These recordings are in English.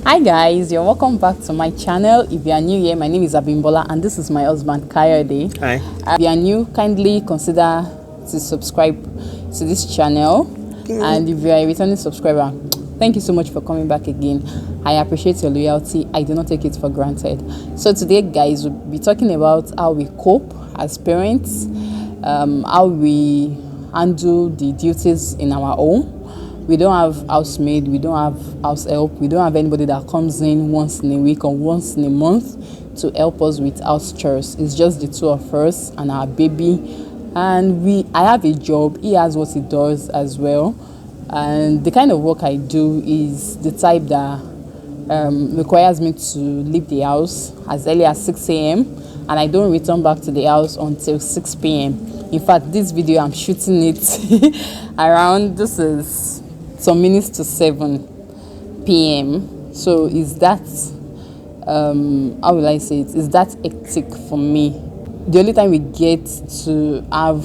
Hi guys, you're welcome back to my channel. If you are new here, my name is Abimbola and this is my husband Kayode. Hi. If you are new, kindly consider to subscribe to this channel. And if you are a returning subscriber, thank you so much for coming back again. I appreciate your loyalty. I do not take it for granted. So today guys, we'll be talking about how we cope as parents, how we handle the duties in our home. We don't have housemaid, we don't have house help, we don't have anybody that comes in once in a week or once in a month to help us with house chores. It's just the two of us and our baby. And I have a job, he has what he does as well. And the kind of work I do is the type that requires me to leave the house as early as 6 a.m. and I don't return back to the house until 6 p.m. In fact, this video I'm shooting it around, this is some minutes to 7 p.m. So is that how will I say it? Is that hectic for me? The only time we get to have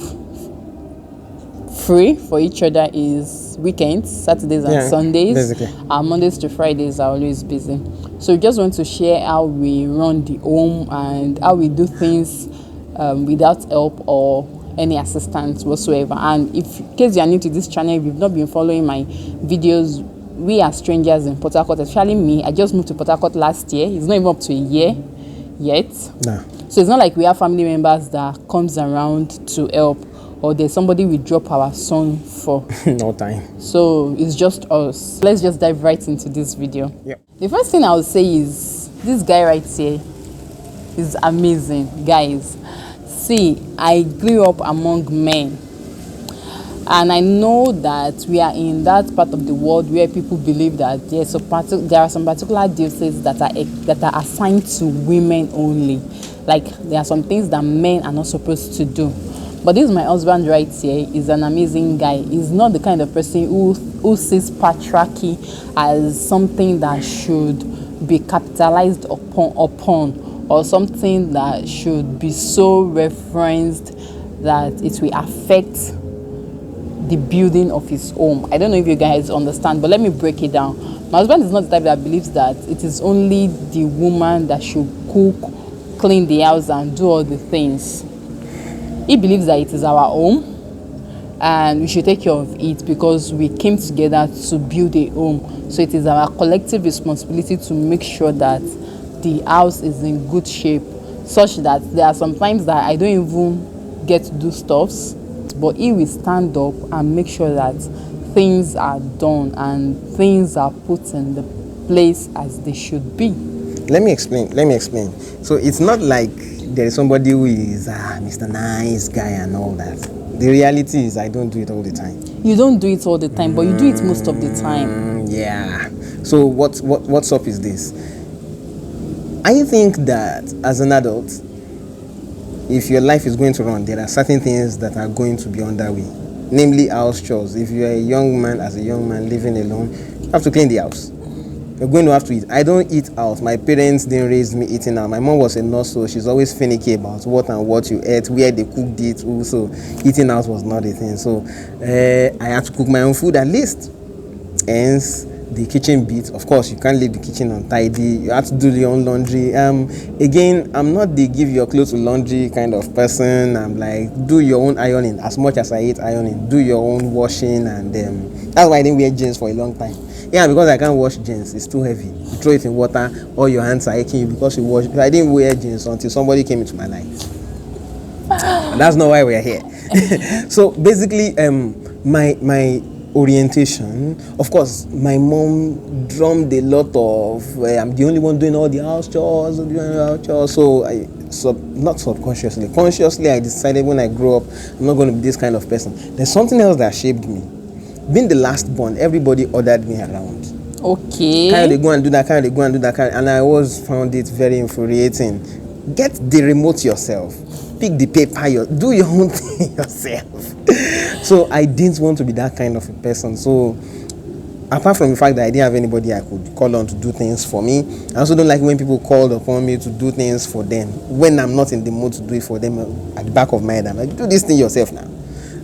free for each other is weekends, Saturdays and Sundays. Basically. Our Mondays to Fridays are always busy. So we just want to share how we run the home and how we do things without help or any assistance whatsoever. And if in case you are new to this channel, if you've not been following my videos, we are strangers in Port Harcourt, especially me. I just moved to Port Harcourt last year. It's not even up to a year yet. No. So it's not like we have family members that comes around to help or there's somebody we drop our son for. No time. So it's just us. Let's just dive right into this video. Yep. The first thing I would say is this guy right here is amazing, guys. See, I grew up among men, and I know that we are in that part of the world where people believe that there are some particular duties that are assigned to women only. Like there are some things that men are not supposed to do. But this is my husband right here. He's an amazing guy. He's not the kind of person who sees patriarchy as something that should be capitalized upon or something that should be so referenced that it will affect the building of his home. I don't know if you guys understand, but let me break it down. My husband is not the type that believes that it is only the woman that should cook, clean the house and do all the things. He believes that it is our home and we should take care of it because we came together to build a home. So it is our collective responsibility to make sure that the house is in good shape, such that there are some times that I don't even get to do stuffs, but he will stand up and make sure that things are done and things are put in the place as they should be. Let me explain. So it's not like there is somebody who is Mr. Nice Guy and all that. The reality is I don't do it all the time. You don't do it all the time, but you do it most of the time. Yeah. So what's up is this. I think that as an adult, if your life is going to run, there are certain things that are going to be underway, namely house chores. If you are a young man, as a young man living alone, you have to clean the house. You're going to have to eat. I don't eat out. My parents didn't raise me eating out. My mom was a nurse, so she's always finicky about what you ate, where they cooked it. Also, eating out was not a thing. So I had to cook my own food at least. Hence, the kitchen bit. Of course, you can't leave the kitchen untidy. You have to do your own laundry. Again, I'm not the give your clothes to laundry kind of person. I'm like, do your own ironing. As much as I hate ironing, do your own washing, and that's why I didn't wear jeans for a long time. Yeah, because I can't wash jeans. It's too heavy. You throw it in water, all your hands are aching you because you wash. I didn't wear jeans until somebody came into my life. And that's not why we're here. So basically, my orientation, of course, my mom drummed a lot of I'm the only one doing all the house chores, so not subconsciously, consciously I decided when I grew up I'm not going to be this kind of person. There's something else that shaped me. Being the last born, everybody ordered me around. Okay. Kind of they go and do that, and I always found it very infuriating. Get the remote yourself, pick the paper, do your own thing yourself. So I didn't want to be that kind of a person. So apart from the fact that I didn't have anybody I could call on to do things for me, I also don't like when people called upon me to do things for them when I'm not in the mood to do it for them. At the back of my head, I'm like, do this thing yourself now.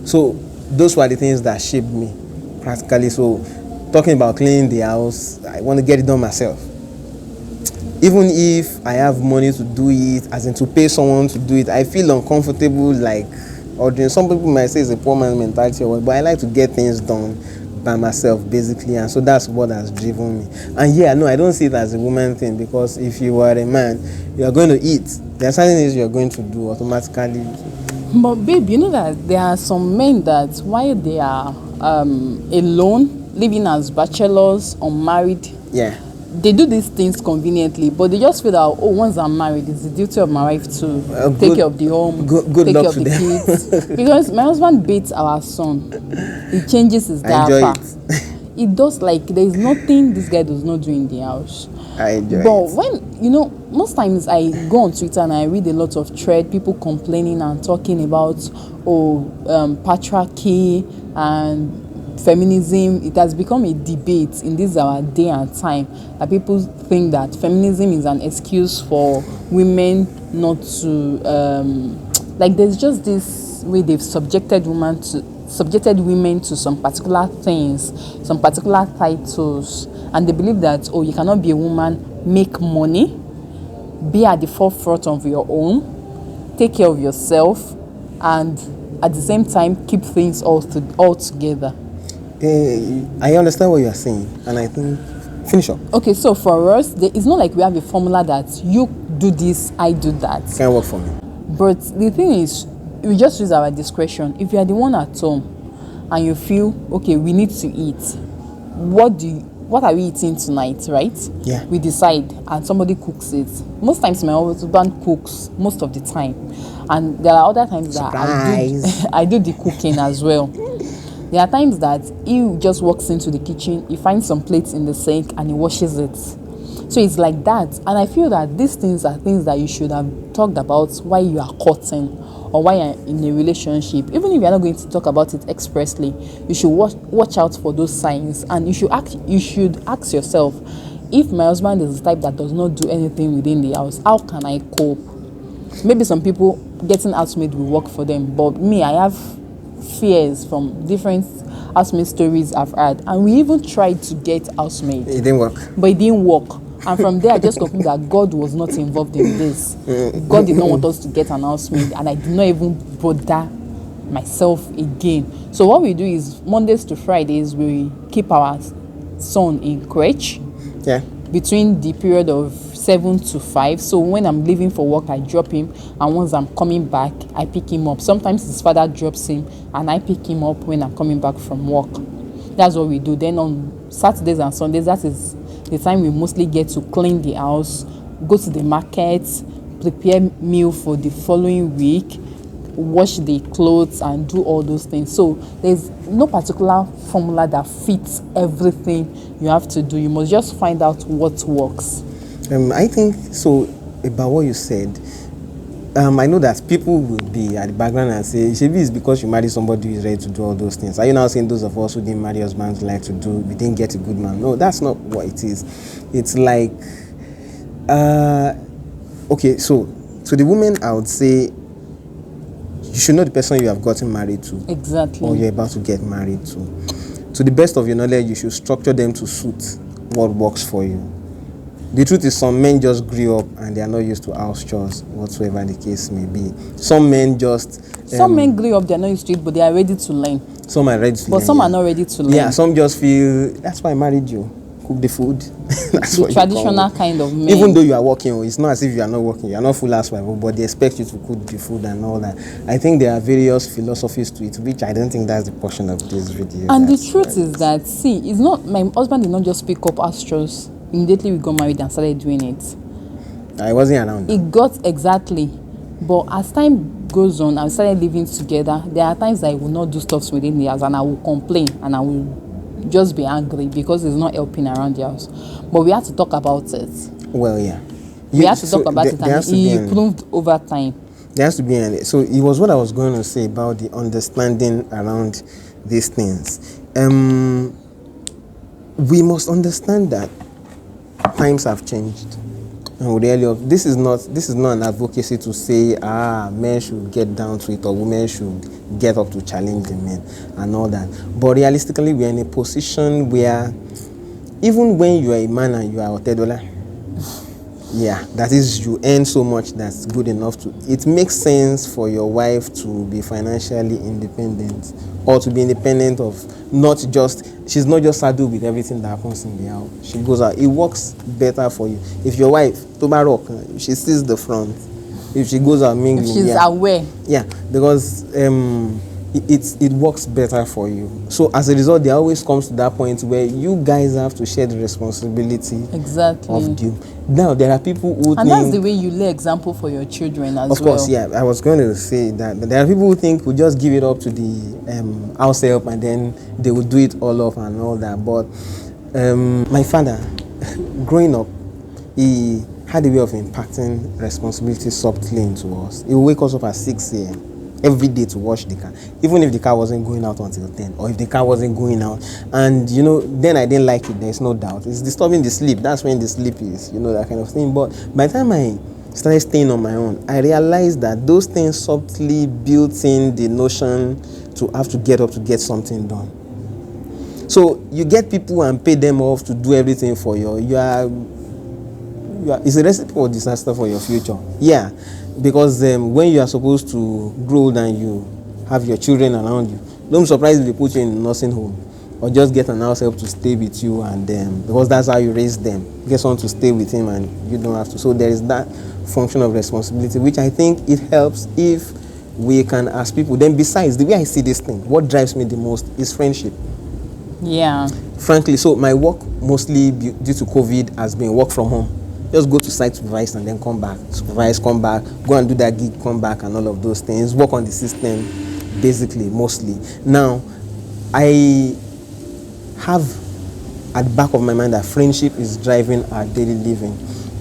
So those were the things that shaped me practically. So talking about cleaning the house, I want to get it done myself. Even if I have money to do it, as in to pay someone to do it, I feel uncomfortable, like ordering. Some people might say it's a poor man's mentality or what, but I like to get things done by myself, basically, and so that's what has driven me. And yeah, no, I don't see it as a woman thing, because if you are a man, you are going to eat. There are certain things you are going to do automatically. But babe, you know that there are some men that while they are alone, living as bachelors, unmarried, Yeah. they do these things conveniently, but they just feel that, oh, once I'm married, it's the duty of my wife to take care of the home, good take luck care of to the them. kids. Because my husband bathes our son, he changes his I enjoy diaper. it. He does, like, there is nothing this guy does not do in the house. I enjoy But it. when, you know, most times I go on Twitter and I read a lot of thread, people complaining and talking about, patriarchy and feminism. It has become a debate in this our day and time, that people think that feminism is an excuse for women not to, like, there's just this way they've subjected women to some particular things, some particular titles, and they believe that, oh, you cannot be a woman, make money, be at the forefront of your own, take care of yourself, and at the same time keep things all together. I understand what you are saying, and I think finish up. Okay, so for us, it's not like we have a formula that you do this, I do that. It can work for me. But the thing is, we just use our discretion. If you are the one at home and you feel, okay, we need to eat, what are we eating tonight, right? Yeah. We decide and somebody cooks it. Most times my husband cooks most of the time. And there are other times that I do the cooking as well. There are times that he just walks into the kitchen, he finds some plates in the sink and he washes it. So it's like that. And I feel that these things are things that you should have talked about while you are courting or while you're in a relationship. Even if you're not going to talk about it expressly, you should watch out for those signs, and you should ask yourself, if my husband is the type that does not do anything within the house, how can I cope? Maybe some people getting housemaid will work for them, but me, I have fears from different housemaid stories I've heard, and we even tried to get housemaid. It didn't work. But it didn't work. And from there, I just concluded that God was not involved in this. God did not want us to get an housemaid, and I did not even bother myself again. So what we do is Mondays to Fridays, we keep our son in crèche. Yeah. Between the period of 7 to 5. So when I'm leaving for work, I drop him, and once I'm coming back, I pick him up. Sometimes his father drops him and I pick him up when I'm coming back from work. That's what we do. Then on Saturdays and Sundays, that is the time we mostly get to clean the house, go to the market, prepare meal for the following week, wash the clothes and do all those things. So there's no particular formula that fits everything you have to do. You must just find out what works. I think so. About what you said, I know that people will be at the background and say, maybe it's because you married somebody who is ready to do all those things. Are you now saying those of us who didn't marry husbands like to do, we didn't get a good man? No, that's not what it is. It's like, okay, so to the women, I would say, you should know the person you have gotten married to. Exactly. Or you're about to get married to. To the best of your knowledge, you should structure them to suit what works for you. The truth is, some men just grew up and they are not used to house chores, whatsoever the case may be. Some men just... some men grew up, they are not used to it, but they are ready to learn. Some are ready to learn. But some are not ready to learn. Yeah, some just feel, that's why I married you. Cook the food. That's the what traditional kind of men. Even though you are working, it's not as if you are not working. You are not full housewife, but they expect you to cook the food and all that. I think there are various philosophies to it, which I don't think that's the portion of this video. And the truth is that, see, it's not, my husband did not just pick up house chores. Immediately we got married and started doing it. I wasn't around. It got exactly. But as time goes on and we started living together, there are times that I will not do stuff within the house and I will complain and I will just be angry because it's not helping around the house. But we had to talk about it. Well, yeah. We had to talk about it, and he improved over time. There has to be an... So it was what I was going to say about the understanding around these things. We must understand that times have changed. And really, this is not an advocacy to say men should get down to it or women should get up to challenge the men and all that. But realistically, we are in a position where even when you are a man and you are Otedola, Yeah, that is, you earn so much that's good enough to, it makes sense for your wife to be financially independent, or to be independent of, not just, she's not just saddled with everything that happens in the house. She goes out, it works better for you. If your wife, Tobarok, she sees the front, if she goes out mingling, if she's aware. Yeah, because it works better for you. So as a result, there always comes to that point where you guys have to share the responsibility Exactly. of the. Now there are people who and think, that's the way you lay example for your children as well. of course, yeah, I was going to say that there are people who think we just give it up to the house help and then they will do it all off and all that. But my father, growing up, he had a way of impacting responsibility subtly into us. He would wake us up at 6 a.m. every day to wash the car, even if the car wasn't going out until 10, or if the car wasn't going out. And you know, then I didn't like it, there's no doubt. It's disturbing the sleep. That's when the sleep is, you know, that kind of thing. But by the time I started staying on my own, I realized that those things subtly built in the notion to have to get up to get something done. So you get people and pay them off to do everything for you. It's a recipe for disaster for your future. Yeah, because when you are supposed to grow old and you have your children around you, don't be surprised if they put you in a nursing home, or just get an house help to stay with you, and because that's how you raise them, get someone to stay with him and you don't have to. So there is that function of responsibility, which I think it helps if we can, as people. Then besides, the way I see this thing, what drives me the most is friendship. Yeah. Frankly, so my work mostly due to COVID has been work from home. Just go to site, supervise, and then come back. Supervise, come back, go and do that gig, come back, and all of those things. Work on the system, basically, mostly. Now, I have at the back of my mind that friendship is driving our daily living.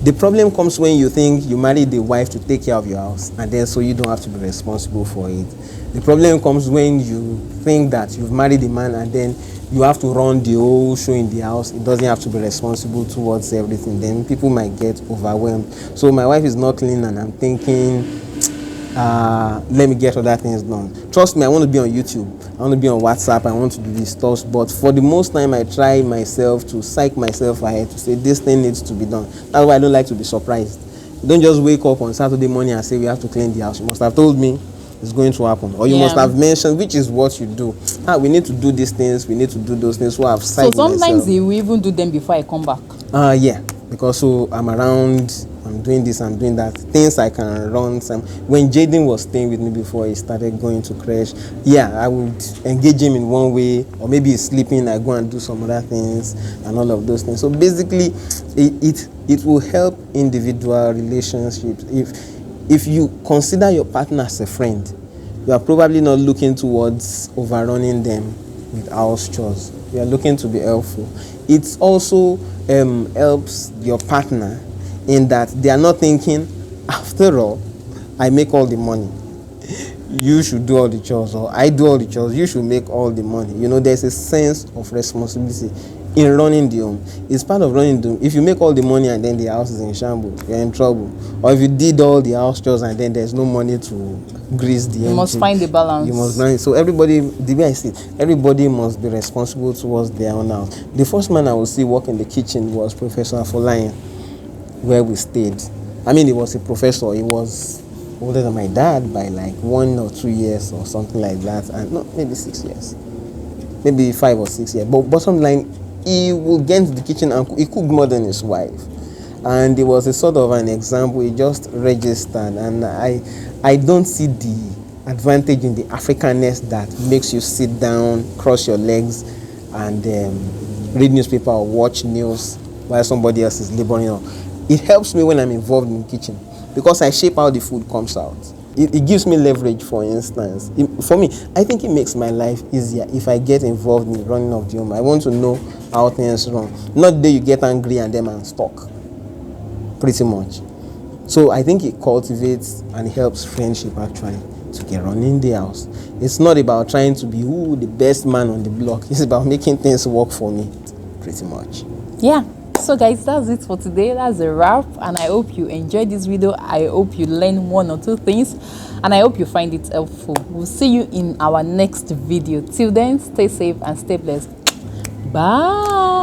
The problem comes when you think you married the wife to take care of your house, and then so you don't have to be responsible for it. The problem comes when you think that you've married a man and then you have to run the whole show in the house. It doesn't have to be responsible towards everything. Then people might get overwhelmed. So my wife is not clean and I'm thinking, let me get other things done. Trust me, I want to be on YouTube, I want to be on WhatsApp, I want to do these stuff. But for the most time, I try myself to psych myself ahead to say this thing needs to be done. That's why I don't like to be surprised. You don't just wake up on Saturday morning and say we have to clean the house. You must have told me it's going to happen, or you must have mentioned, which is what you do. We need to do these things, we need to do those things. So I've psyched sometimes myself. you even do them before I come back. Yeah, because so I'm around, I'm doing this, I'm doing that. Things I can run some. When Jaden was staying with me before he started going to crash, yeah, I would engage him in one way, or maybe he's sleeping, I go and do some other things and all of those things. So basically, it will help individual relationships. If you consider your partner as a friend, you are probably not looking towards overrunning them with house chores. You are looking to be helpful. It also helps your partner in that they are not thinking, after all, I make all the money, you should do all the chores, or I do all the chores, you should make all the money. You know, there's a sense of responsibility in running the home. It's part of running the home. If you make all the money and then the house is in shambles, you're in trouble. Or if you did all the house chores and then there's no money to grease the engine, you must find the balance. You must find. So everybody, the way I see it, everybody must be responsible towards their own house. The first man I would see work in the kitchen was Professor Afolayan, where we stayed. I mean, he was a professor. He was older than my dad by like 1 or 2 years or something like that, and no, maybe 6 years, maybe 5 or 6 years. But bottom line, he would get into the kitchen and he cooked more than his wife, and it was a sort of an example. He just registered, and I don't see the advantage in the Africanness that makes you sit down, cross your legs, and read newspaper or watch news while somebody else is laboring. It helps me when I'm involved in the kitchen because I shape how the food comes out. It gives me leverage, for instance. For me, I think it makes my life easier if I get involved in the running of the home. I want to know how things run. Not that you get angry and then I'm stuck, pretty much. So I think it cultivates and helps friendship actually to get running the house. It's not about trying to be the best man on the block. It's about making things work for me, pretty much. Yeah. So guys, that's it for today. That's a wrap, and I hope you enjoyed this video. I hope you learn 1 or 2 things, and I hope you find it helpful. We'll see you in our next video. Till then, stay safe and stay blessed. Bye.